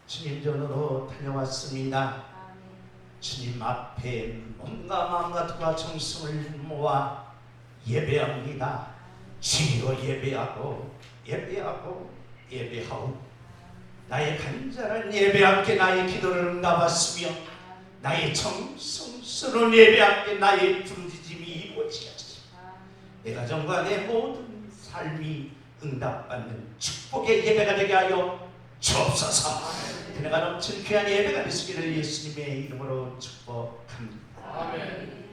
주님 전으로 달려왔습니다. 주님 앞에 몸과 마음과 두가 정성을 모아 예배합니다. 주여 예배하고 예배하고 예배하오. 나의 간절한 예배 함께 나의 기도를 응답하시며 나의 정성스러운 예배 함께 나의 부르짖음이 이루어지겠소. 내 가정과 내 모든 삶이 응답받는 축복의 예배가 되게 하여 주옵소서. 그네가 넘칠 귀한 예배가 되시기를 예수님의 이름으로 축복합니다. 아멘.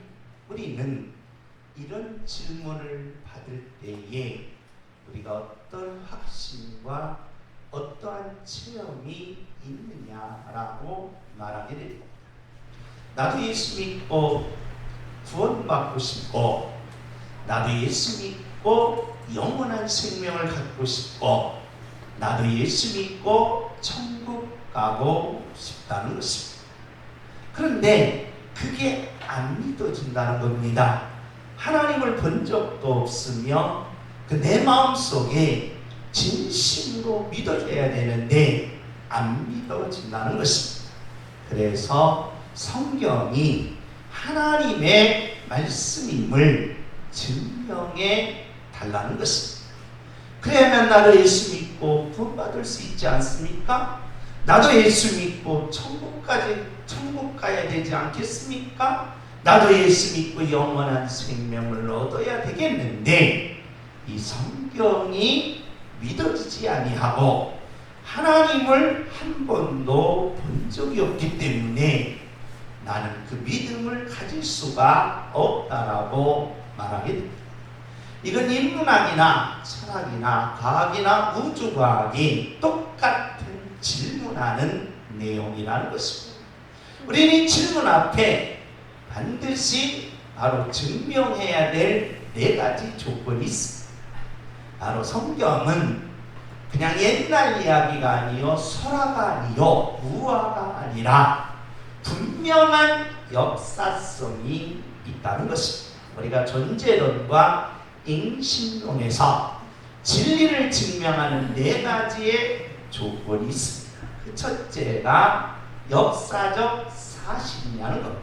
우리는 이런 질문을 받을 때에 우리가 어떤 확신과 어떠한 체험이 있느냐라고 말하게 됩니다. 나도 예수 믿고 구원받고 싶고, 나도 예수 믿고 영원한 생명을 갖고 싶고, 나도 예수 믿고 천국 가고 싶다는 것입니다. 그런데 그게 안 믿어진다는 겁니다. 하나님을 본 적도 없으며 내 마음속에 진심으로 믿어져야 되는데 안 믿어진다는 것입니다. 그래서 성경이 하나님의 말씀임을 증명해 달라는 것입니다. 그래야만 나도 예수 믿고 구원받을 수 있지 않습니까? 나도 예수 믿고 천국 가야 되지 않겠습니까? 나도 예수 믿고 영원한 생명을 얻어야 되겠는데 이 성경이 믿어지지 아니하고 하나님을 한 번도 본 적이 없기 때문에 나는 그 믿음을 가질 수가 없다라고 말하게 됩니다. 이건 인문학이나 철학이나 과학이나 우주과학이 똑같은 질문하는 내용이라는 것입니다. 우리는 이 질문 앞에 반드시 바로 증명해야 될 네 가지 조건이 있습니다. 바로 성경은 그냥 옛날 이야기가 아니요, 설화가 아니요, 우화가 아니라 분명한 역사성이 있다는 것입니다. 우리가 존재론과 인신론에서 진리를 증명하는 네 가지의 조건이 있습니다. 그 첫째가 역사적 사실이라는 겁니다.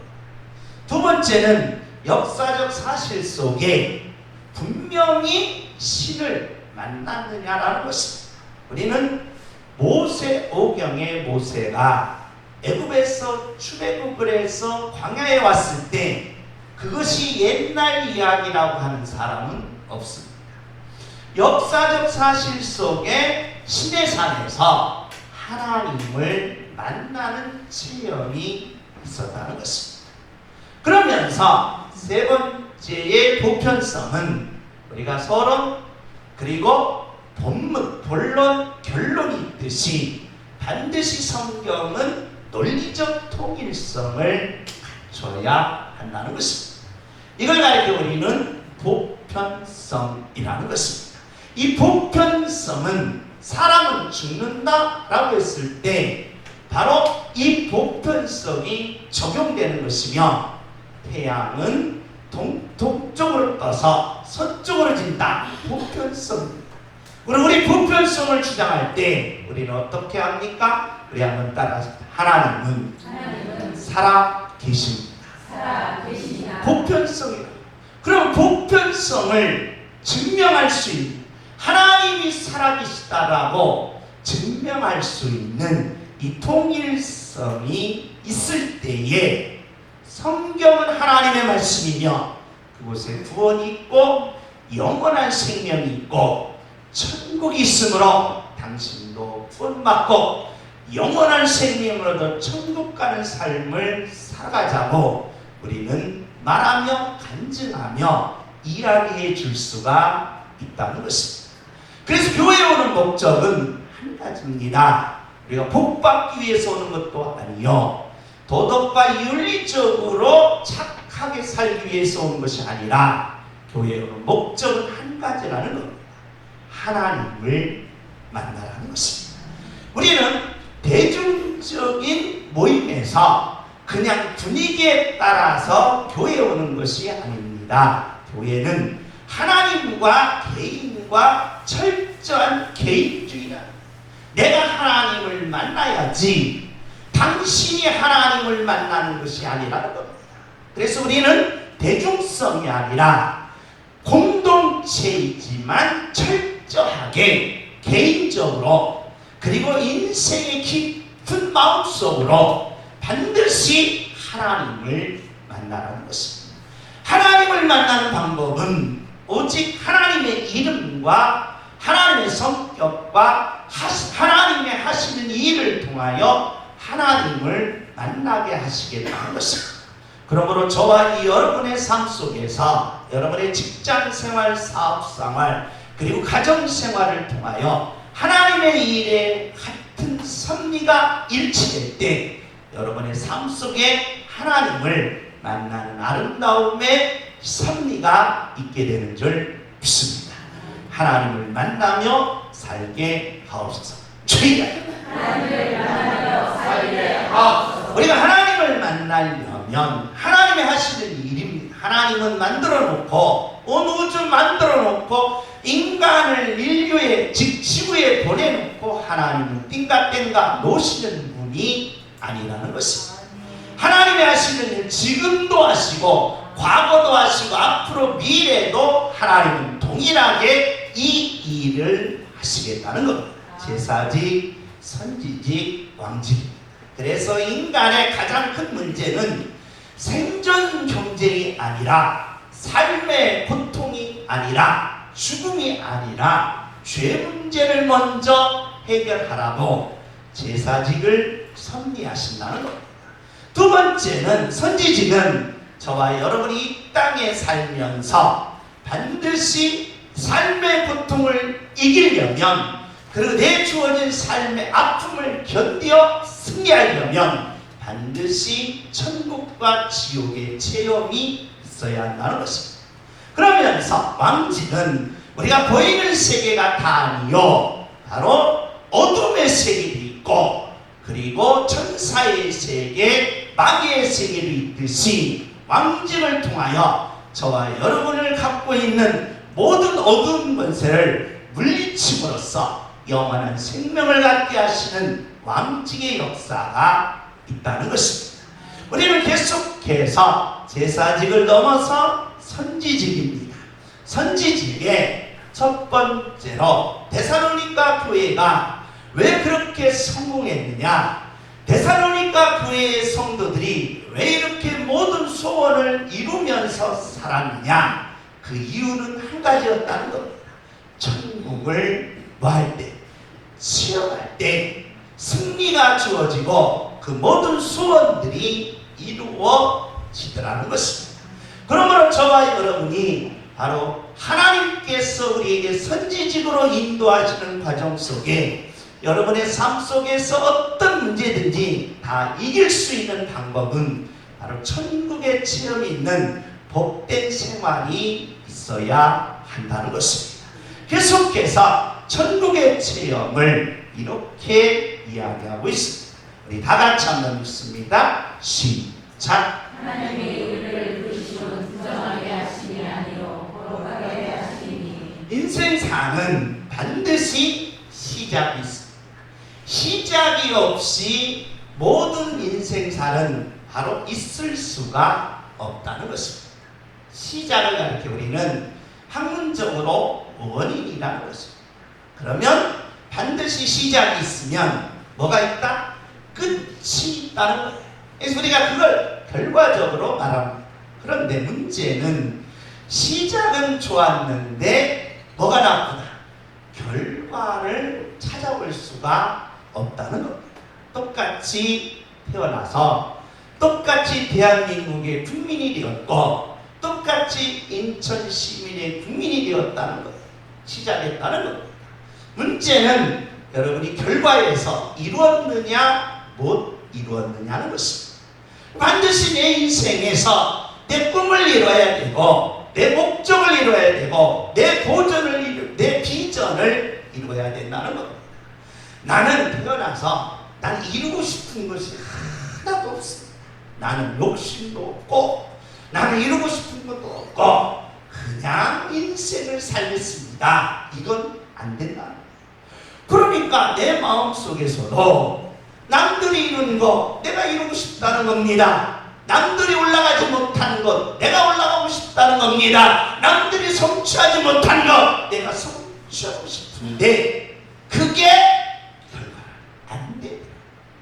두 번째는 역사적 사실 속에 분명히 신을 만났느냐라는 것입니다. 우리는 모세오경의 모세가 애굽에서 출애굽을 해서 광야에 왔을 때 그것이 옛날 이야기라고 하는 사람은 없습니다. 역사적 사실 속에 시내산에서 하나님을 만나는 체험이 있었다는 것입니다. 그러면서 세 번째의 보편성은 우리가 서론 그리고 본론, 결론이 있듯이 반드시 성경은 논리적 통일성을 갖춰야 한다는 것입니다. 이걸 가리켜 우리는 보편성이라는 것입니다. 이 보편성은 사람은 죽는다라고 했을 때 바로 이 보편성이 적용되는 것이며 태양은 동쪽으로 떠서 서쪽으로 진다. 보편성. 우리 보편성을 주장할 때 우리는 어떻게 합니까? 우리 한번 따라서 하나님은 살아 계십니다. 보편성이다. 그럼 보편성을 증명할 수 있는 하나님이 살아계시다라고 증명할 수 있는 이 통일성이 있을 때에 성경은 하나님의 말씀이며 그곳에 구원이 있고 영원한 생명이 있고 천국이 있으므로 당신도 구원받고 영원한 생명을 얻어 천국 가는 삶을 살아가자고 우리는 말하며 간증하며 이야기해 줄 수가 있다는 것입니다. 그래서 교회에 오는 목적은 한 가지입니다. 우리가 복받기 위해서 오는 것도 아니요, 도덕과 윤리적으로 착하게 살기 위해서 오는 것이 아니라 교회에 오는 목적은 한 가지라는 겁니다. 하나님을 만나라는 것입니다. 우리는 대중적인 모임에서 그냥 분위기에 따라서 교회에 오는 것이 아닙니다. 교회는 하나님과 개인과 철저한 개인주의라 내가 하나님을 만나야지 당신이 하나님을 만나는 것이 아니라는 겁니다. 그래서 우리는 대중성이 아니라 공동체이지만 철저하게 개인적으로 그리고 인생의 깊은 마음속으로 반드시 하나님을 만나라는 것입니다. 하나님을 만나는 방법은 오직 하나님의 이름과 하나님의 성격과 하나님의 하시는 일을 통하여 하나님을 만나게 하시겠다는 것입니다. 그러므로 저와 이 여러분의 삶 속에서 여러분의 직장생활, 사업생활 그리고 가정생활을 통하여 하나님의 일에 같은 섭리가 일치될 때 여러분의 삶 속에 하나님을 만나는 아름다움의 섭리가 있게 되는 줄 믿습니다. 하나님을 만나며 살게 하옵소서. 주여! 하나님을 만나며 살게 하옵소서. 우리가 하나님을 만나려면 하나님이 하시는 일입니다. 하나님은 만들어 놓고 온 우주 만들어 놓고 인간을 인류의 지구에 보내놓고 하나님은 띵가띵가 놓으시는 분이 아니라는 것입니다. 하나님이 하시는 일 지금도 하시고 과거도 하시고 앞으로 미래도 하나님은 동일하게 이 일을 하시겠다는 겁니다. 제사직, 선지직, 왕직입니다. 그래서 인간의 가장 큰 문제는 생존 경쟁이 아니라 삶의 고통이 아니라 죽음이 아니라 죄 문제를 먼저 해결하라고 제사직을 섭리하신다는 겁니다. 두 번째는 선지직은 저와 여러분이 이 땅에 살면서 반드시 삶의 고통을 이기려면 그리고 내 주어진 삶의 아픔을 견디어 승리하려면 반드시 천국과 지옥의 체험이 있어야 한다는 것입니다. 그러면서 왕직은 우리가 보이는 세계가 다 아니요 바로 어둠의 세계도 있고 그리고 천사의 세계, 마귀의 세계도 있듯이 왕직을 통하여 저와 여러분을 갖고 있는 모든 어두운 권세를 물리침으로써 영원한 생명을 갖게 하시는 왕직의 역사가 있다는 것입니다. 우리는 계속해서 제사직을 넘어서 선지직입니다. 선지직의 첫 번째로 데살로니가 교회가 왜 그렇게 성공했느냐? 데살로니가 교회의 성도들이 왜 이렇게 모든 소원을 이루면서 살았느냐? 그 이유는 한 가지였다는 겁니다. 천국을 뭐할 때, 시험할 때 승리가 주어지고 그 모든 소원들이 이루어지더라는 것입니다. 그러므로 저와 여러분이 바로 하나님께서 우리에게 선지직으로 인도하시는 과정 속에 여러분의 삶 속에서 어떤 문제든지 다 이길 수 있는 방법은 바로 천국의 체험이 있는 복된 생활이 있어야 한다는 것입니다. 계속해서 천국의 체험을 이렇게 이야기하고 있습니다. 우리 다 같이 한번 읽습니다. 시작. 하나님의 우리를 부르시고 부정하게 하심이 아니요 거룩하게 하시니. 인생사는 반드시 시작이 있습니다. 시작이 없이 모든 인생사는 바로 있을 수가 없다는 것입니다. 시작을 가리켜 우리는 학문적으로 원인이라는 것입니다. 그러면 반드시 시작이 있으면 뭐가 있다? 끝이 있다는 거예요. 그래서 우리가 그걸 결과적으로 말합니다. 그런데 문제는 시작은 좋았는데 뭐가 나쁘다? 결과를 찾아볼 수가 없다는 겁니다. 똑같이 태어나서 똑같이 대한민국의 국민이 되었고 똑같이 인천 시민의 국민이 되었다는 거예요. 시작했다는 겁니다. 문제는 여러분이 결과에서 이루었느냐 못 이루었느냐는 것입니다. 반드시 내 인생에서 내 꿈을 이뤄야 되고 내 목적을 이뤄야 되고 내 비전을 이루어야 된다는 겁니다. 나는 태어나서 난 이루고 싶은 것이 하나도 없습니다. 나는 욕심도 없고 나는 이루고 싶은 것도 없고 그냥 인생을 살겠습니다. 이건 안 된다. 그러니까 내 마음속에서도 남들이 이룬 거 내가 이루고 싶다는 겁니다. 남들이 올라가지 못한 것 내가 올라가고 싶다는 겁니다. 남들이 성취하지 못한 것 내가 성취하고 싶은데 그게 결과가 안 돼.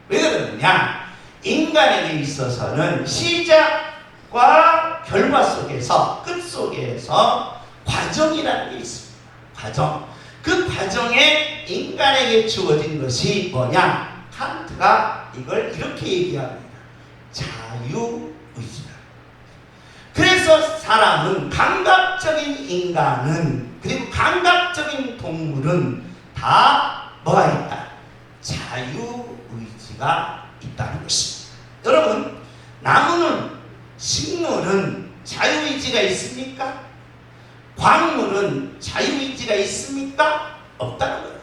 왜 그러느냐? 인간에게 있어서는 시작과 결과 속에서 끝 속에서 과정이라는 게 있습니다. 과정. 그 과정에 인간에게 주어진 것이 뭐냐? 칸트가 이걸 이렇게 얘기합니다. 자유의지다. 그래서 사람은 감각적인 인간은 그리고 감각적인 동물은 다 뭐가 있다? 자유의지가 있다는 것입니다. 여러분, 나무는 식물은 자유의지가 있습니까? 광물은 자유의지가 있습니까? 없다는 거예요.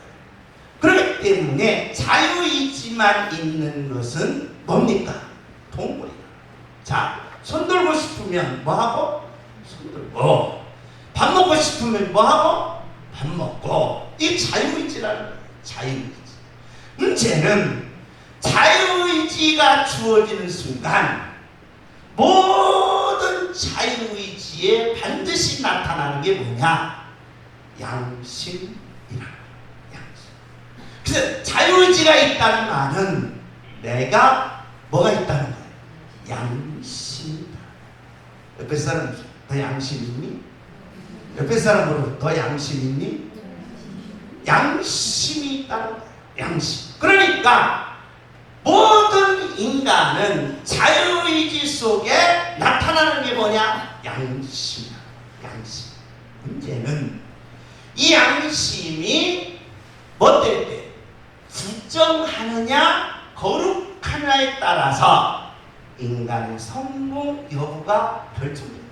그렇기 때문에 자유의지만 있는 것은 뭡니까? 동물이다. 자, 손 들고 싶으면 뭐하고? 손 들고. 밥 먹고 싶으면 뭐하고? 밥 먹고. 이 자유의지라는 거예요. 자유의지. 문제는 자유의지가 주어지는 순간 모든 자유의지에 반드시 나타나는 게 뭐냐? 양심이라는 거예요. 양심. 그래서 자유의지가 있다는 말은 내가 뭐가 있다는 거예요? 양심이다. 옆에 사람 너 양심 있니? 옆에 사람으로 너 양심 있니? 양심이 있다는 거예요. 양심. 그러니까 모든 인간은 자유의지 속에 나타나는 게 뭐냐? 양심이야. 양심. 문제는 이 양심이 뭐될 때 부정하느냐 거룩하느냐에 따라서 인간의 성공 여부가 결정됩니다.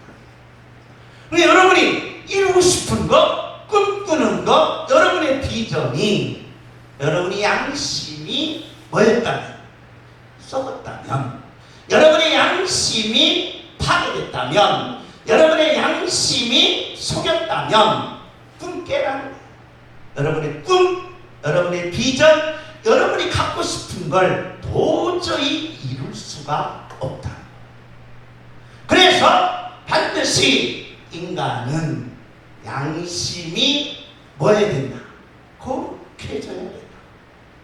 그러니까 여러분이 이루고 싶은 것, 꿈꾸는 것, 여러분의 비전이 여러분의 양심이 뭐였다면, 썩었다면, 여러분의 양심이 파괴됐다면, 여러분의 양심이 속였다면 꿈 깨라는 거예요. 여러분의 꿈, 여러분의 비전, 여러분이 갖고 싶은 걸 도저히 이룰 수가 없다. 그래서 반드시 인간은 양심이 뭐 해야 된다? 거룩해져야 된다.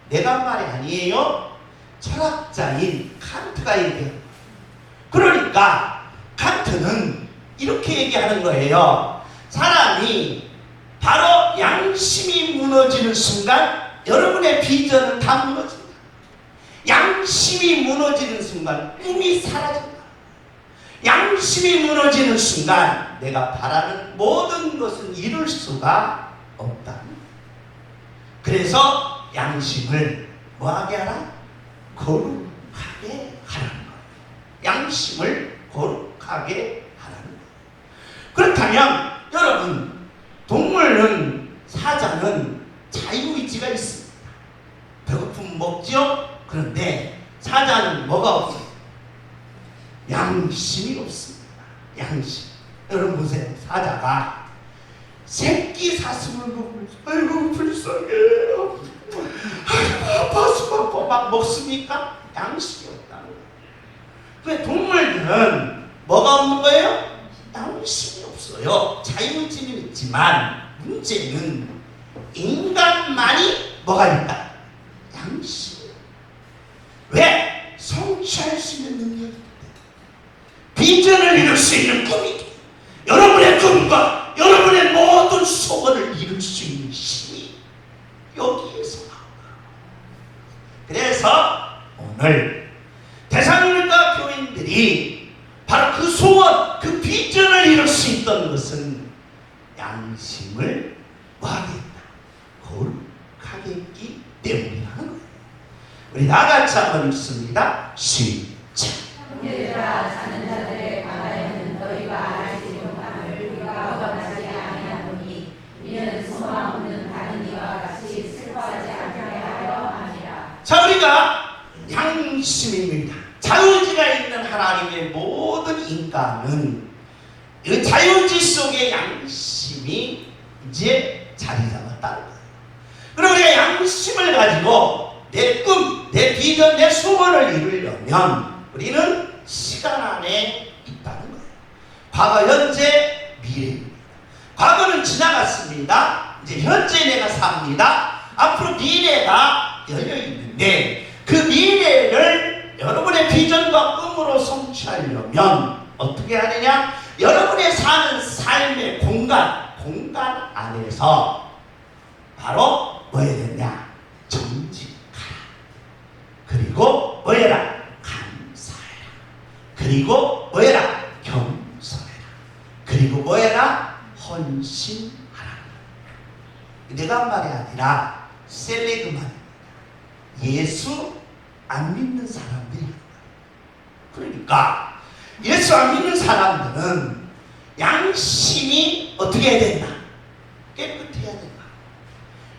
내가 한 말이 아니에요. 철학자인 칸트가 얘기해요. 그러니까 칸트는 이렇게 얘기하는 거예요. 사람이 바로 양심이 무너지는 순간 여러분의 비전은 다 무너진다. 양심이 무너지는 순간 꿈이 사라진다. 양심이 무너지는 순간 내가 바라는 모든 것은 이룰 수가 없다. 그래서 양심을 뭐하게 하라? 거룩하게 하라는 거예요. 양심을 거룩하게 하라는 거예요. 그렇다면 여러분, 동물은, 사자는 자유의지가 있습니다. 배고프면 먹죠? 그런데 사자는 뭐가 없어요? 양심이 없습니다. 양심. 여러분 보세요. 사자가 새끼 사슴을 보면 아이고 불쌍해요. 아파서 막 먹습니까? 양심이 없다는 거예요. 근데 동물들은 뭐가 없는 거예요? 양심이 없어요. 자유의지는 있지만 문제는 인간만이 뭐가 있다? 양심. 왜? 성취할 수 있는 능력이 있다. 비전을 이룰 수 있는 꿈이 있다. 여러분의 꿈과 여러분의 모든 소원을 이룰 수 있는 힘이 여기에서 나온다. 그래서 오늘 대상교회과 교인들이 바로 그 소원, 그 비전을 이룰 수 있던 것은 양심을 뭐하게 했다? 거룩하게 했기 때문이라는 거예요. 우리 나같이 한번 읽습니다. 시작. 형제들아, 자는 자들의 관하여는 너희가 알지 못함을 우리가 얻어나지 아니하노니 이는 소망 없는 다른 이와 같이 슬퍼하지 않게 하려 함이라. 자, 우리가 양심입니다. 자유의지가 있는 하나님의 모든 인간은 이 자유의지 속에 양심이 이제 자리 잡았다는 거예요. 그리고 우리가 양심을 가지고 내 꿈, 내 비전, 내 소원을 이루려면 우리는 시간 안에 있다는 거예요. 과거, 현재, 미래입니다. 과거는 지나갔습니다. 이제 현재 내가 삽니다. 앞으로 미래가 열려 있는데 그 미래를 여러분의 비전과 꿈으로 성취하려면 어떻게 하느냐? 여러분의 사는 삶의 공간 안에서 바로 뭐 해야 되냐? 정직하라. 그리고 뭐 해라? 감사해라. 그리고 뭐 해라? 겸손해라. 그리고 뭐 해라? 헌신하라. 내가 한 말이 아니라 셀레그만 예수 안 믿는 사람들이. 그러니까 예수 안 믿는 사람들은 양심이 어떻게 해야 된다? 깨끗해야 된다.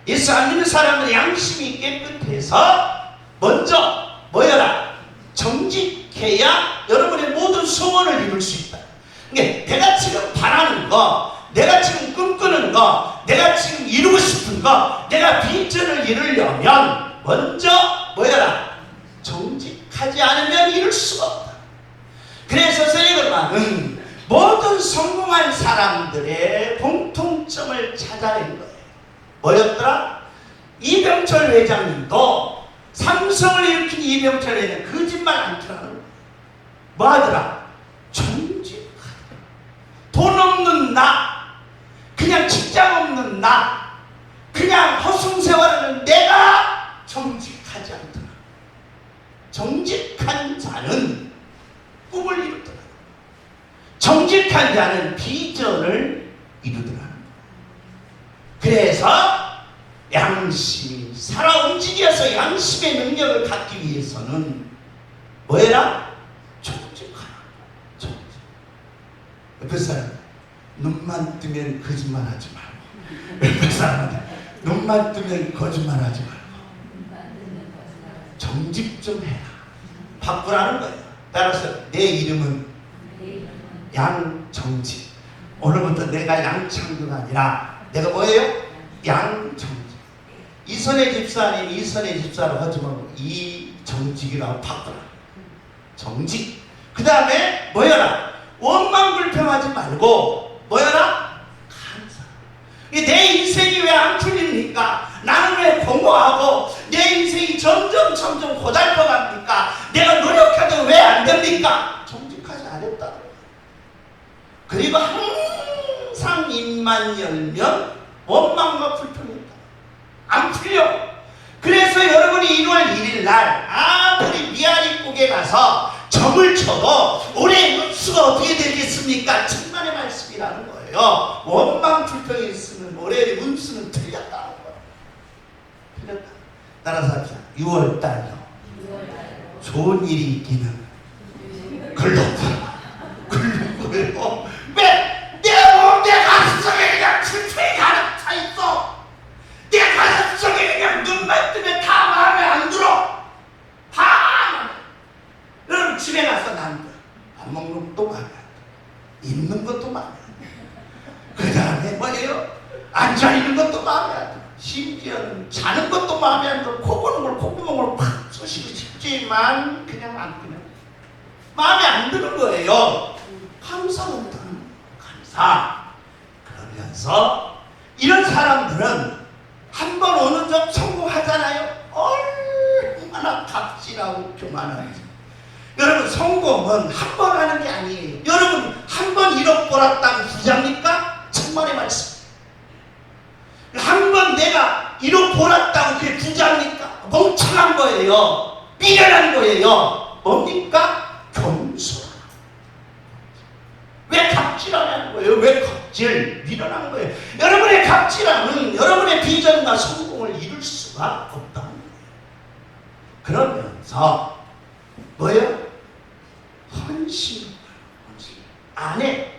예수 안 믿는 사람들은 양심이 깨끗해서 먼저 뭐여라? 정직해야 여러분의 모든 소원을 이룰 수 있다. 그러니까 내가 지금 바라는 거, 내가 지금 꿈꾸는 거, 내가 지금 이루고 싶은 거, 내가 비전을 이루려면 먼저 뭐여라? 정직하지 않으면 이룰 수가 없다. 그래서 셀레그만은 모든 성공한 사람들의 공통점을 찾아낸 거예요. 뭐였더라? 이병철 회장님도 삼성을 일으킨 이병철 회장 거짓말 안 들어가는 거예요. 뭐 하더라? 정직하다. 돈 없는 나, 그냥 직장 없는 나, 그냥 허송세월하는 내가 정직하지 않더라. 정직한 자는 꿈을 이루더라. 정직한 자는 비전을 이루더라. 그래서 양심이 살아 움직여서 양심의 능력을 갖기 위해서는 뭐해라? 정직하라. 정직. 옆에 사람 눈만 뜨면 거짓말하지 말고, 옆에 사람한테 눈만 뜨면 거짓말하지 말고 정직 좀 해라. 바꾸라는 거예요. 따라서 내 이름은 양정직. 오늘부터 내가 양창규가 아니라 내가 뭐예요? 양정직. 이선의 집사님 이선의 집사로 하지 말고 이정직이라고 바꾸라. 정직. 그 다음에 뭐여라? 원망 불평하지 말고 뭐여라? 감사. 내 인생이 왜 안 풀립니까? 나는 왜 공허하고 내 인생이 점점 고달퍼갑니까? 내가 노력해도 왜 안 됩니까? 정직하지 않았다. 그리고 항상 입만 열면 원망과 불평이다. 안 풀려. 그래서 여러분이 1월 1일 날 아무리 미아리국에 가서 점을 쳐도 올해 운수가 어떻게 되겠습니까? 천만의 말씀이라는 거예요. 원망 불평이 있으면 올해 운수는 틀렸다는 거예요. 틀렸다. 따라서 합시다. 6월 달요. 좋은 일이 있기는 글렀다. 글렀고요. 왜? 내 가슴속에 그냥 불평이 가득 차 있어. 내 가슴속에 그냥 눈만 뜨면 다 마음에 안 들어. 다. 여러분 집에 가서 난 밥 먹는 것도 마음에 안 들어. 입는 것도 마음에 안 들어. 그 다음에 뭐예요? 앉아있는 것도 마음에 안 들어. 심지어는 자는 것도 마음에 안 들어. 코 고는 걸 콧구멍을 팍 쑤시고 싶지만 그냥 안 그냥 마음에 안 드는 거예요. 감사 못하는 감사. 그러면서 이런 사람들은 한 번 어느 점 성공하잖아요. 얼마나 갑질하고 교만한지. 여러분 성공은 한 번 하는 게 아니에요. 여러분 한 번 1억 벌었다고 부자입니까? 천만의 말씀. 한 번 내가 1억 벌었다고 그게 부자입니까? 멍청한 거예요. 미련한 거예요. 뭡니까? 겸손. 왜 갑질하냐는 거예요. 왜 갑질? 미련한 거예요. 여러분의 갑질함은 여러분의 비전과 성공을 이룰 수가 없다는 거예요. 그러면서 뭐예요? 헌신. 아내.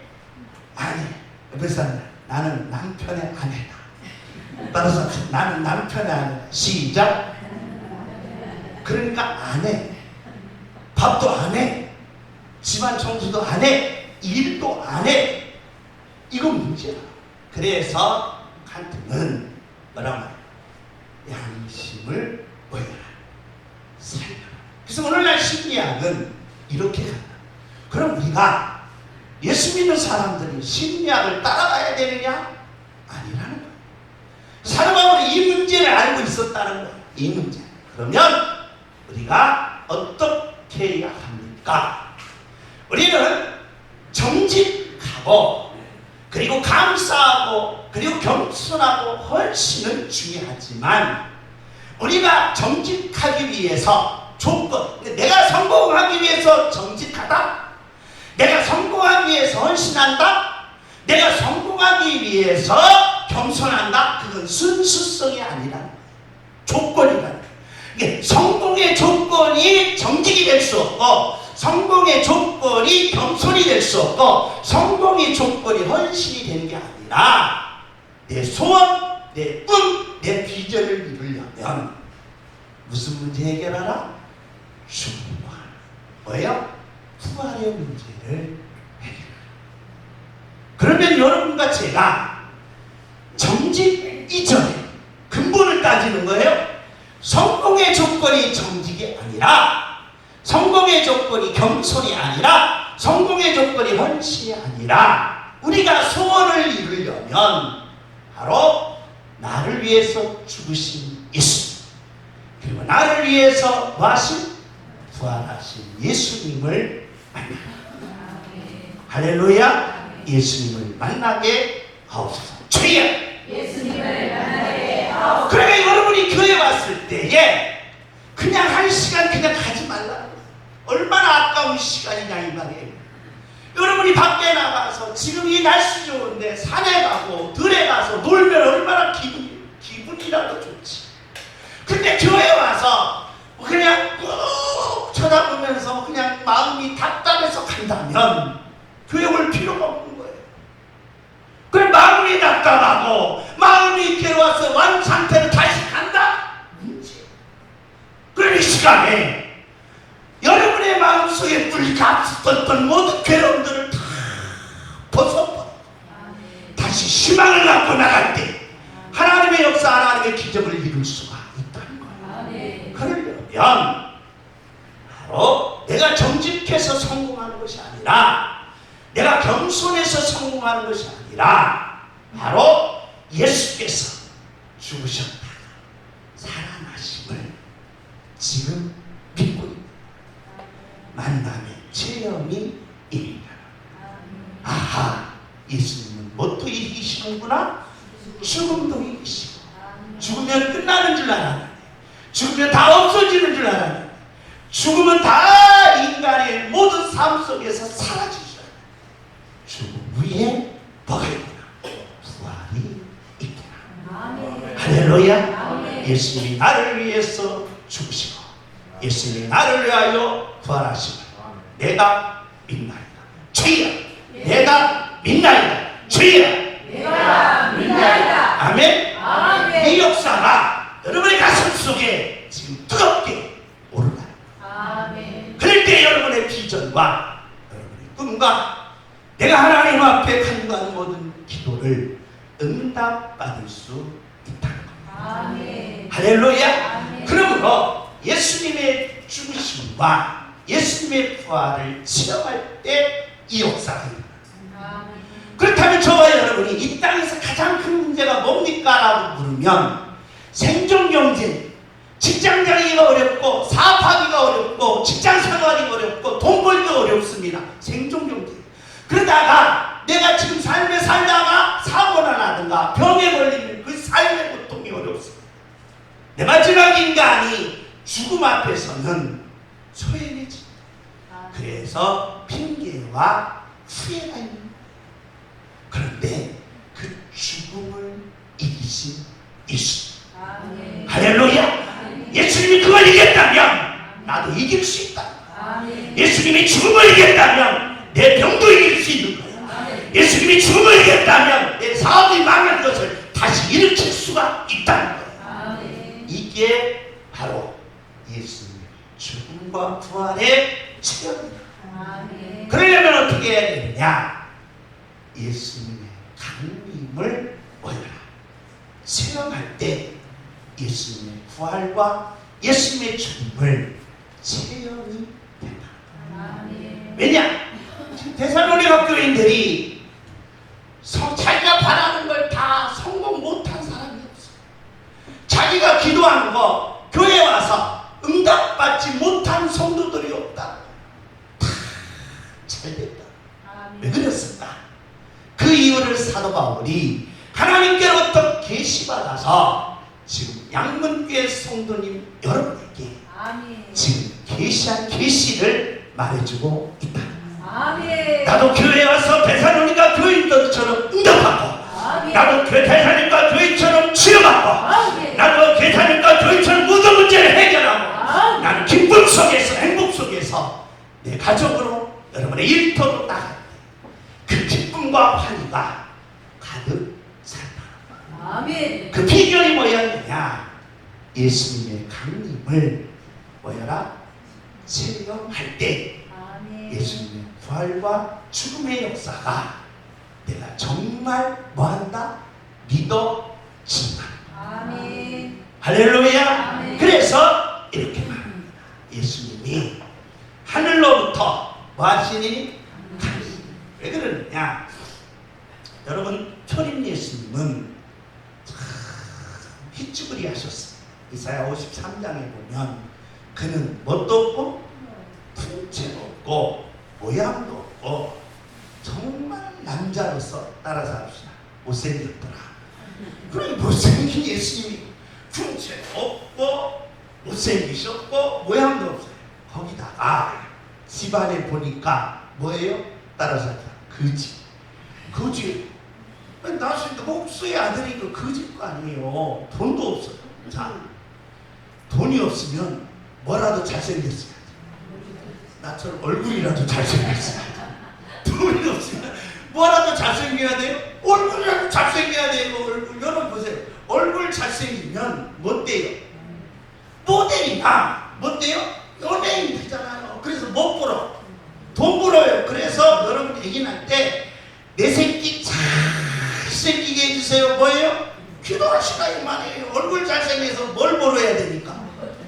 옆에 사람 나는 남편의 아내다. 따라서 나는 남편의 아내다. 시작. 그러니까 아내. 밥도 안 해. 집안 청소도 안 해. 일도 안 해. 이거 문제야. 그래서 칸트는 뭐라고 말해요? 양심을 보여라. 살려라. 그래서 오늘날 심리학은 이렇게 간다. 그럼 우리가 예수 믿는 사람들이 심리학을 따라가야 되느냐? 아니라는 거예요. 사도바울이 이 문제를 알고 있었다는 거예요. 이 문제. 그러면 우리가 어떻게 해야 합니까? 우리는 정직하고 그리고 감사하고 그리고 겸손하고 훨씬은 중요하지만 우리가 정직하기 위해서 조건, 내가 성공하기 위해서 정직하다? 내가 성공하기 위해서 헌신한다? 내가 성공하기 위해서 겸손한다? 그건 순수성이 아니라 조건이라는 거예요. 이게 성공의 조건이 정직이 될 수 없고 성공의 조건이 겸손이 될 수 없고 성공의 조건이 헌신이 되는 게 아니라 내 소원, 내 꿈, 내 비전을 이루려면 무슨 문제 해결하라? 죽음과 뭐예요? 부활의 문제를 해결하라. 그러면 여러분과 제가 정직 이전에 근본을 따지는 거예요. 성공의 조건이 정직이 아니라 성공의 조건이 겸손이 아니라 성공의 조건이 헌신이 아니라 우리가 소원을 이루려면 바로 나를 위해서 죽으신 예수 그리고 나를 위해서 와신 부활하신 예수님을 만나라. 할렐루야. 예수님을 만나게 하옵소서. 주여 예수님을 만나게 하옵소서. 그러니까 여러분이 교회 왔을 때에 그냥 한 시간 그냥 가지 말라. 얼마나 아까운 시간이냐 이 말이에요. 여러분이 밖에 나가서 지금 이 날씨 좋은데 산에 가고 들에 가서 놀면 얼마나 기분이라도 좋지. 근데 교회 와서 그냥 꾹 쳐다보면서 그냥 마음이 답답해서 간다면 교회 올 필요가 없는 거예요. 그래 마음이 답답하고 마음이 괴로워서 완 상태로 다시 간다? 문제. 그럼 이 시간에 여러분의 마음속에 불같았던 모든 괴로움들을 다 벗어버리고 다시 희망을 갖고 나갈 때 하나님의 역사, 하나님의 기적을 이룰 수가 있다는 거예요. 그러려면 바로 내가 정직해서 성공하는 것이 아니라 내가 겸손해서 성공하는 것이 아니라 바로 예수께서 죽으셨다가 살아나심을 지금 믿고 있는 만남의 체험이 일이다. 아하, 예수님은 뭣도 이기시는구나? 죽음도 이기시고 죽으면 끝나는 줄 알았는데 죽으면 다 없어지는 줄 알았는데 죽음은 다 인간의 모든 삶 속에서 사라지죠. 죽음 위에 뭐가 있구나? 부활이 있구나. 할렐루야. 예수님이 나를 위해서 죽으시고 예수님이 나를 위하여 부활하시고 내가 믿나이다. 주여 내가 믿나이다. 주여 내가 믿나이다. 아멘. 아멘. 이 역사가 여러분의 가슴 속에 지금 뜨겁게 오르다. 아멘. 그럴 때 여러분의 비전과 여러분의 꿈과 내가 하나님 앞에 간구하는 모든 기도를 응답받을 수 있다는 겁니다. 아멘. 할렐루야. 아멘. 그러므로 예수님의 죽으심과 예수님의 부활을 체험할 때 이 역사가 일어납니다. 그렇다면 저와 여러분이 이 땅에서 가장 큰 문제가 뭡니까? 라고 물으면 생존 경쟁, 직장 다니기가 어렵고 사업하기가 어렵고 직장 생활이 어렵고 돈 벌기가 어렵습니다. 생존 경쟁. 그러다가 내가 지금 삶에 살다가 사고나 나든가 병에 걸리면 그 삶의 고통이 어렵습니다. 내 마지막 인간이 죽음 앞에서는 소외되지. 그래서 핑계와 후회가 있는 거예요. 그런데 그 죽음을 이기신 예수. 아멘. 할렐루야. 아멘. 예수님이 그걸 이겼다면 나도 이길 수 있다. 아멘. 예수님이 죽음을 이겼다면 내 병도 이길 수 있는 거예요. 아멘. 예수님이 죽음을 이겼다면 내 사업이 망한 것을 다시 일으킬 수가 있다는 거예요. 아멘. 이게 바로 예수님의 죽음과 부활의 체험입니다. 아멘. 그러려면 어떻게 해야 되느냐? 예수님의 강림을 보여라. 체험할 때 예수님의 부활과 예수님의 죽음을 체험이 된다. 왜냐? 지금 데살로니가 교인들이 자기가 바라는 걸 다 성공 못한 사람이 없어. 자기가 기도하는 거 교회 와서 응답받지 못한 성도들이 없다. 다 잘 됐다. 왜 그랬을까? 그 이유를 사도 바울이 하나님께로부터 계시받아서 지금 양문교회 성도님 여러분에게 지금 계시한 계시를 말해주고 있다. 나도 교회에 와서 데살로니가 교인들처럼 응답하고, 나도 데살로니가 교인처럼 치료받고, 나도 데살로니가 교인처럼 모든 문제를 해결하고, 나는 기쁨 속에서 행복 속에서 내 가족으로 여러분의 일터로 나갈 때 그 기쁨과 환희가 가득 찬다. 그 비결이 뭐였느냐? 예수님의 강림을 뭐여라? 체험할 때 예수님의 부활과 죽음의 역사가 내가 정말 뭐한다? 믿어진다. 할렐루야. 그래서 이렇게 말합니다. 예수님이 하늘로부터 뭐 하시니? 왜 그러느냐? 여러분, 초림 예수님은 참 희쭈그리 하셨어요. 이사야 53장에 보면 그는 뭣도 없고 풍채도 없고 모양도 없고 정말 남자로서 따라서 합시다. 못생겼더라. 그러니 못생긴 예수님이 풍채도 없고 못생기셨고 모양도 없어요. 거기다가 집안에 보니까 뭐예요? 따라서 합시다. 거지. 나중에 목수의 아들이니까 거짓 거 아니에요. 돈도 없어요. 자, 돈이 없으면 뭐라도 잘생겼어요. 나처럼 얼굴이라도 잘생겼어요. 돈이 없으면 뭐라도 잘생겨야 돼요? 얼굴이라도 잘생겨야 돼요. 얼굴. 여러분 보세요. 얼굴 잘생기면 뭐 돼요? 모델이나 뭐 돼요? 연예인 되잖아요. 그래서 못 벌어. 돈 벌어요. 그래서 여러분 애기 날 때 내 새끼 잘생기게 해주세요. 뭐예요? 기도하시라 이 말이에요. 얼굴 잘생겨서 뭘 벌어야 되니까?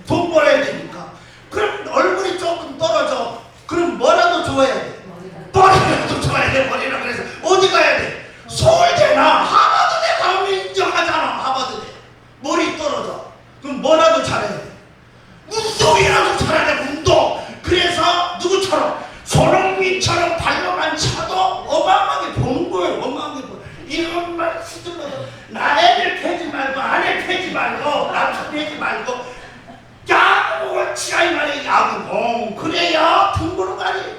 돈 벌어야 되니까. 그럼 얼굴이 조금 떨어져. 그럼 뭐라도 줘야 돼? 머리라도 줘야 돼. 머리라. 그래서 어디 가야 돼? 서울대나 하버드대 가면 인정하잖아. 하버드대. 머리 떨어져. 그럼 뭐라도 잘해야 돼? 운동이라도 잘해야 돼. 운동. 그래서 누구처럼? 손흥민처럼 발로만 차도 어마어마하게 보는 거예요. 어마어마하게 보는. 이것만 수들러서 나 애들 패지 말고 아내 패지 말고 남편 패지 말고 야구공을 치라 이 말이에요. 야구공. 그래야 돈 버는 거 아니에요.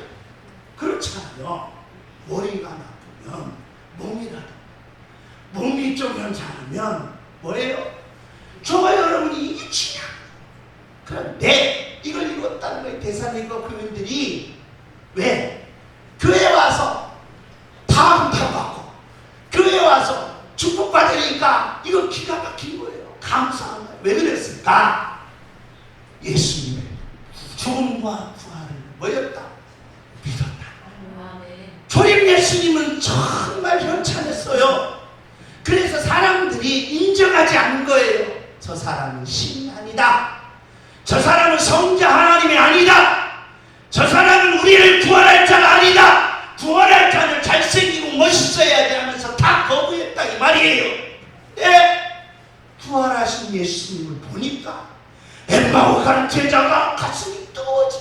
그렇잖아요. 머리가 나쁘면 몸이 좀 괜찮으면 뭐예요? 저와 여러분이 이게 치냐? 그런데 이걸 읽었다는 거예요. 데살로니가 교인들이 왜? 교회 와서 다 응답받고 교회 와서 축복받으니까 이거 기가 막힌 거예요. 감사한 거예요. 왜 그랬을까? 예수님의 죽음과 부활을 뭐였다? 믿었다. 초림 예수님은 정말 현찬했어요. 그래서 사람들이 인정하지 않은 거예요. 저 사람은 신이 아니다. 저 사람은 성자 하나님이 아니다. 저 사람은 우리를 구원할 자가 아니다. 구원할 자는 잘생기고 멋있어야지 하면서 다 거부했다 이 말이에요. 네? 부활하신 예수님을 보니까 엠마오 가는 제자가 가슴이 뜨거워져.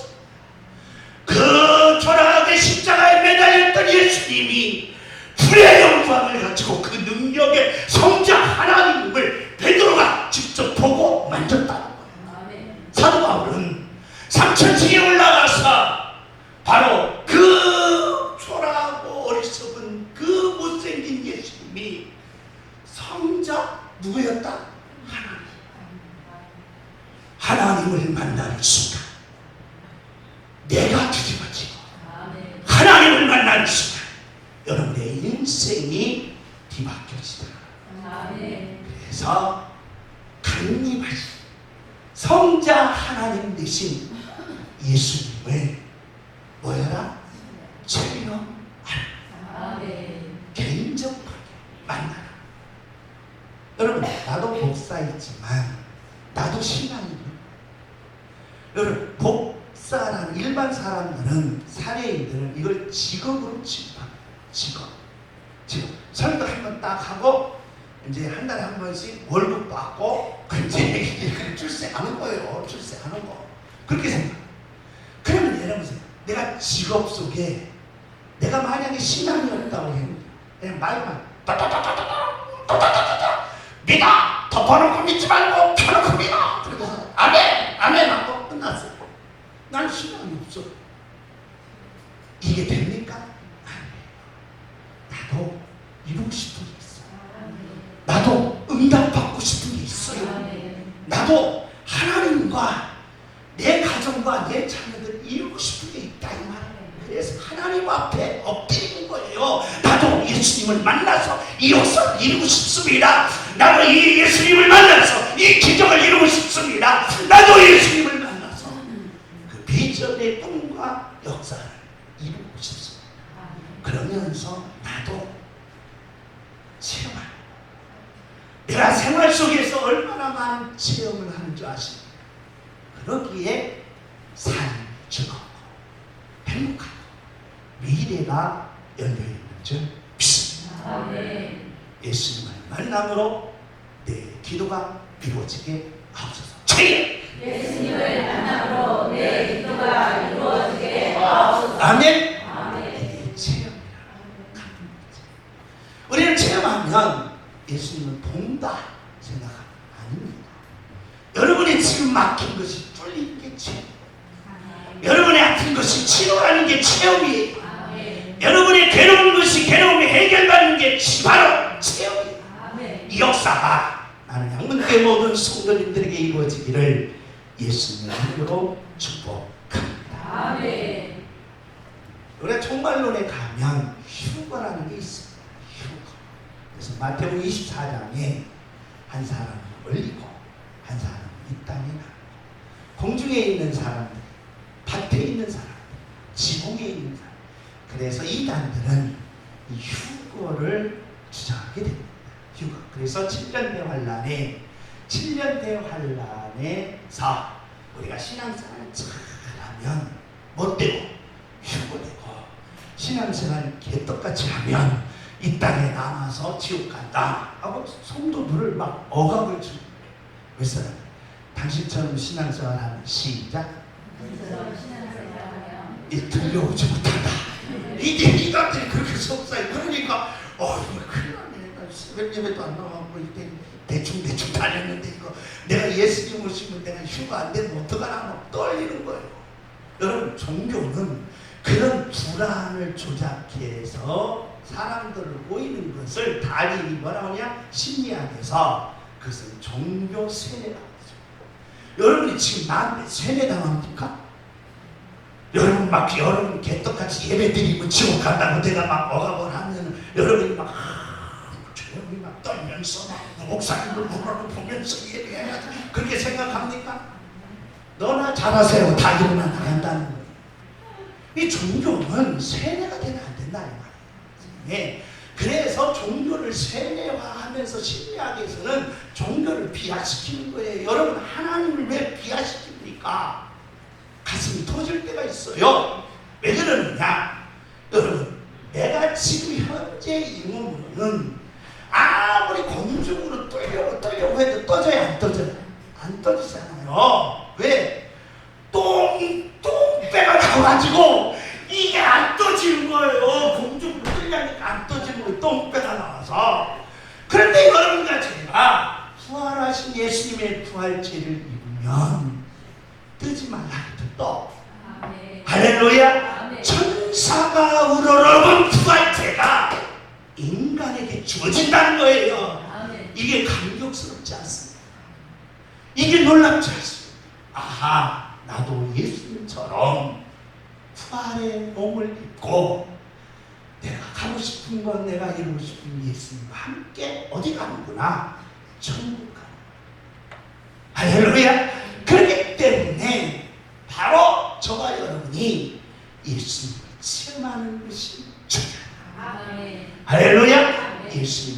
그 초라하게 십자가에 매달렸던 예수님이 불의 영광을 가지고 그 능력의 성자 하나님을 베드로가 직접 보고 만졌다는 거예요. 사도 바울은 삼천지에 올라가서 바로 그 초라하고 어리석은 그 못생긴 예수님이 성자 누구였다? 하나님을 만나는 순간 내가 뒤집어지고 하나님을 만나는 순간 여러분의 인생이 뒤바뀌어지더라. 그래서 강림하신 성자 하나님 되신 예수님을 뭐여라? 체험하라. 개인적으로 만나라. 여러분 나도 목사이지만 일반 사람들은, 사례인들은 이걸 직업으로 취급합니다. 직업. 설교 한 번 딱 하고 이제 한 달에 한 번씩 월급 받고 이제 출세하는 거예요. 출세하는 거. 그렇게 생각. 그러면 예를 보세요. 내가 직업 속에 내가 만약에 신앙이 없다고 했는데 그냥 말만 믿어! 덮어놓고 믿지 말고 펴놓고 믿어! 그래서 아멘! 아멘! 하고 끝났어요. 난 신앙이 없어. 이게 됩니까? 나도 이루고 싶은 게 있어요. 나도 응답받고 싶은 게 있어요. 나도 하나님과 내 가정과 내 자녀들 이루고 싶은 게 있다 이 말이에요. 그래서 하나님 앞에 엎드리는 거예요. 나도 예수님을 만나서 이 역사를 이루고 싶습니다. 나도 이 예수님을 만나서 이 기적을 이루고 싶습니다. 나도 예수님을 만나서 그 비전의 꿈과 역사를 이루고 싶습니다. 그러면서 나도 체험하는, 내가 생활 속에서 얼마나 많은 체험을 하는 줄 아십니까? 그러기에 삶이 즐겁고 행복하고 미래가 열려있는 줄 믿습니다. 예수님을 만남으로 내 기도가 이루어지게 하옵소서. 체험! 예수님을 만남으로 내 기도가 이루어지게 하옵소서. 아멘! 이게 체험이라. 우리는 체험하면 예수님을 본다 생각하면 아닙니다. 여러분이 지금 막힌 것이 뚫리는 게 체험. 여러분의 아픈 것이 치료하는 게 체험이에요. 여러분의 괴로운 것이 괴로움이 해결받는 게 바로 체험이에요. 이 역사가 나는 양문교회 모든 성도님들에게 이루어지기를 예수님의 이름으로 축복합니다. 우리가 종말론에 가면 휴거라는 게 있습니다. 휴거. 그래서 마태복음 24장에 한 사람을 올리고 한 사람은 이 땅에 나고, 공중에 있는 사람들, 밭에 있는 사람들, 지붕에 있는 사람들. 그래서 이단들은 이 휴거를 주장하게 됩니다. 휴거. 그래서 7년대 환란에서 우리가 신앙생활을 잘하면 못되고 휴거되고, 신앙생활을 개떡같이 하면 이 땅에 남아서 지옥 간다 하고 성도들을 막 억압을 주는 거예요. 그래서 당신처럼 신앙생활하는 시작. 들려오지 못한다. 이제 이단들이 그렇게 속삭여. 그러니까 이거 큰일 나네. 새벽 예배도 안 나가고 이때 대충 다녔는데 이거 내가 예수님 오시면 내가 휴가 안 되면 어떡하나 막 떨리는 거예요. 여러분, 종교는 그런 불안을 조작해서 사람들을 모이는 것을 다리 뭐라고 하냐? 심리학에서 그것은 종교 세뇌라고 하죠. 여러분이 지금 나한테 세뇌당합니까? 여러분 개떡같이 예배 드리고 지옥 간다고 내가 막 억압을 하면 여러분이 막 조용히 막 떨면서 막 목사님을 보면서 예배해야 돼. 그렇게 생각합니까? 너나 잘하세요. 다 일어나 나간다는 거예요. 이 종교는 세뇌가 되면 안 된다 이 말이에요. 네. 그래서 종교를 세뇌화하면서 심리학에서는 종교를 비하시키는 거예요. 여러분, 하나님을 왜 비하시킵니까? 가슴이 터질 때가 있어요. 왜 그러느냐? 여러분, 내가 지금 현재 이 몸으로는 아무리 공중으로 떠려고 해도 떠져요, 안 떠져요? 안 떠지잖아요. 왜? 똥배가 나와가지고 이게 안 떠지는 거예요. 공중으로 뜨려니까 안 떠지는 거예요. 똥배가 나와서. 그런데 여러분과 제가 부활하신 예수님의 부활체를 입으면 뜨지 말라 해도 떠. 할렐루야. 천사가 우러러본 부활체가 인간에게 주어진다는 거예요. 이게 감격스럽지 않습니다. 이게 놀랍지 않습니다. 아하, 나도 예수님처럼 부활의 몸을 입고 내가 가고 싶은 건, 내가 이루고 싶은 예수님과 함께 어디 가는구나? 천국 가는. 할렐루야. 그렇기 때문에 바로 저와 여러분이 예수님을 체험하는 것이 중요합니다. 할렐루야. 예수님